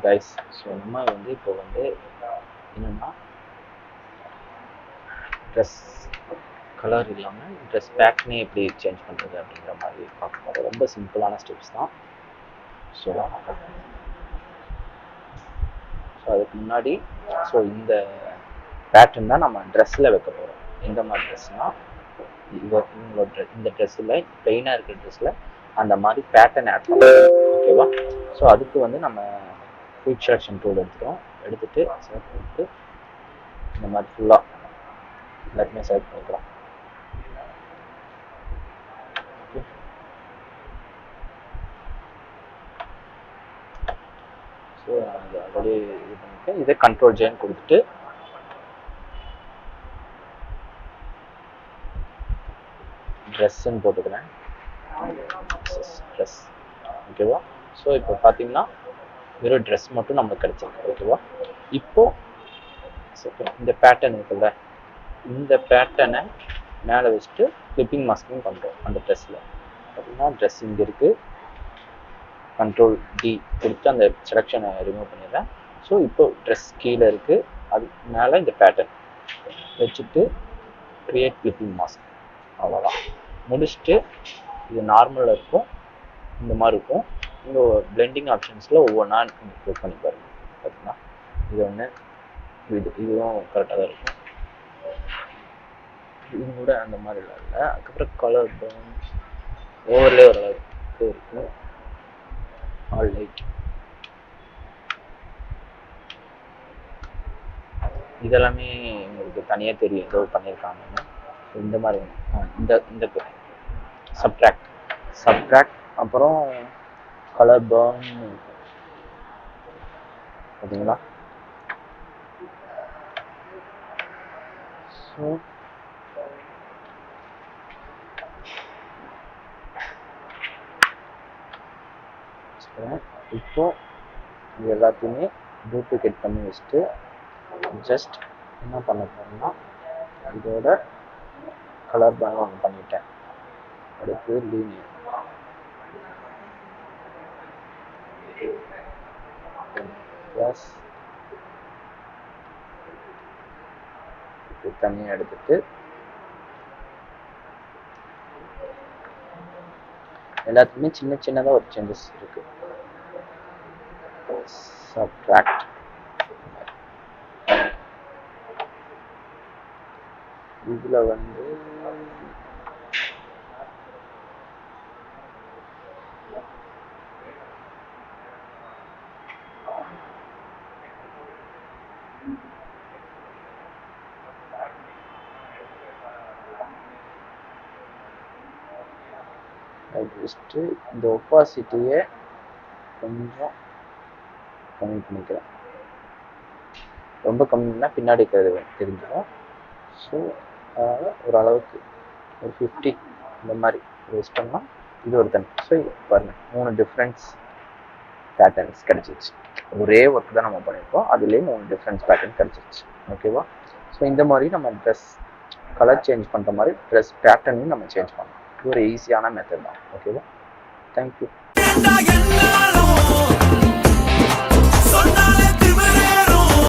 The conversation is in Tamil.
கைஸ், ஸோ நம்ம இப்போ என்னென்னா ட்ரெஸ் கலர் இல்லாமல் ட்ரெஸ் பேட்டர்னே எப்படி சேஞ்ச் பண்ணுறது அப்படிங்கிற மாதிரி பார்க்கணும். ரொம்ப சிம்பிளான ஸ்டெப்ஸ் தான். ஸோ அதுக்கு முன்னாடி இந்த பேட்டர்ன் தான் நம்ம ட்ரெஸ்ஸில் வைக்க போகிறோம். எந்த மாதிரி ட்ரெஸ்னால் இவங்களோட இந்த ட்ரெஸ்ஸில் பிளெயினாக இருக்கிற ட்ரெஸ்ஸில் அந்த மாதிரி பேட்டர்ன் ஆட் பண்ணுறோம். ஓகேவா? ஸோ அதுக்கு நம்ம குயிக் செலெக்ஷன் டூல் எடுத்துகிட்டு செலக்ட் பண்ணிட்டு இந்த மாதிரி ஃபுல்லாக எல்லாத்தையுமே செலக்ட் பண்ணிக்கலாம். ஸோ நான் ஆல்ரெடி இது பண்ணியிருக்கேன். இதை கண்ட்ரோல் ஜேன்னு கொடுத்துட்டு ட்ரெஸ்ஸுன்னு போட்டுக்கிறேன். ட்ரெஸ். ஓகேவா? ஸோ இப்போ பார்த்தீங்கன்னா வெறும் ட்ரெஸ் மட்டும் நம்மளுக்கு கிடைச்சிருக்கு. ஓகேவா? இப்போது இந்த பேட்டர்ன் இருக்குல்ல, இந்த பேட்டர்னை மேலே வச்சுட்டு கிளிப்பிங் மாஸ்கிங் பண்ணுறோம். அந்த ட்ரெஸ்ஸில் பார்த்தீங்கன்னா ட்ரெஸ் இங்கே இருக்குது. கண்ட்ரோல் டி கொடுத்து அந்த செலெக்ஷனை ரிமூவ் பண்ணிடுறேன். ஸோ இப்போ ட்ரெஸ் கீழே இருக்குது, அது மேலே இந்த பேட்டர்ன் வச்சுட்டு க்ரியேட் கிளிப்பிங் மாஸ்க். அவ்வளோதான், முடிச்சுட்டு இது நார்மலில் இருக்கும், இந்த மாதிரி இருக்கும். இந்த பிளெண்டிங் ஆப்ஷன்ஸில் ஒவ்வொன்றா கிளிக் பண்ணி பாருங்க. பார்த்தீங்கன்னா இது ஒன்று, இதுவும் கரெக்டாக தான் இருக்கும். இது கூட அந்த மாதிரி இல்லை. அதுக்கப்புறம் கலர் டவுன்ஸ் ஓவர்லே ஓரளவுக்கு இருக்கும். ஆல் லைட் இதெல்லாமே உங்களுக்கு தனியாக தெரியும் ஏதோ பண்ணியிருக்காங்கன்னு. இந்த மாதிரி இந்த சப்ட்ராக்ட் அப்புறம் கலர் பர்ன் பார்த்தீங்களா? ஸோ இப்போ இது எல்லாத்தையுமே டூப்ளிகேட் பண்ணி வச்சுட்டு ஜஸ்ட் என்ன பண்ண போறேன்னா இதோட கலர் பேன் ஒன்று பண்ணிட்டேன். அடுத்து லீனியர் ப்ளஸ் தனியாக எடுத்துட்டு எல்லாத்துக்குமே சின்ன சின்னதாக ஒரு சேஞ்சஸ் இருக்கு. சப்ட்ராக்ட் இதில் ஜஸ்ட்டு இந்த ஒப்பாசிட்டியை கொஞ்சம் கம்மி பண்ணிக்கிறேன். ரொம்ப கம்மினா பின்னாடி இருக்கிறது தெரிஞ்சிடும். ஸோ அதனால் ஓரளவுக்கு ஒரு 50 இந்த மாதிரி வச்சிட்டோம்னா இது ஒரு தனி. ஸோ பாருங்கள் 3 டிஃப்ரெண்ட்ஸ் பேட்டர்ன்ஸ் கிடச்சிருச்சு. ஒரே ஒர்க் தான் நம்ம பண்ணியிருக்கோம், அதுலேயே 3 டிஃப்ரெண்ட்ஸ் பேட்டர்ன் கிடச்சிருச்சு. ஓகேவா? ஸோ இந்த மாதிரி நம்ம ட்ரெஸ் கலர் சேஞ்ச் பண்ணுற மாதிரி ட்ரெஸ் பேட்டர்னையும் நம்ம சேஞ்ச் பண்ணலாம். இது ஒரு ஈஸியான மெத்தட் தான். ஓகேவா? தேங்க்யூ.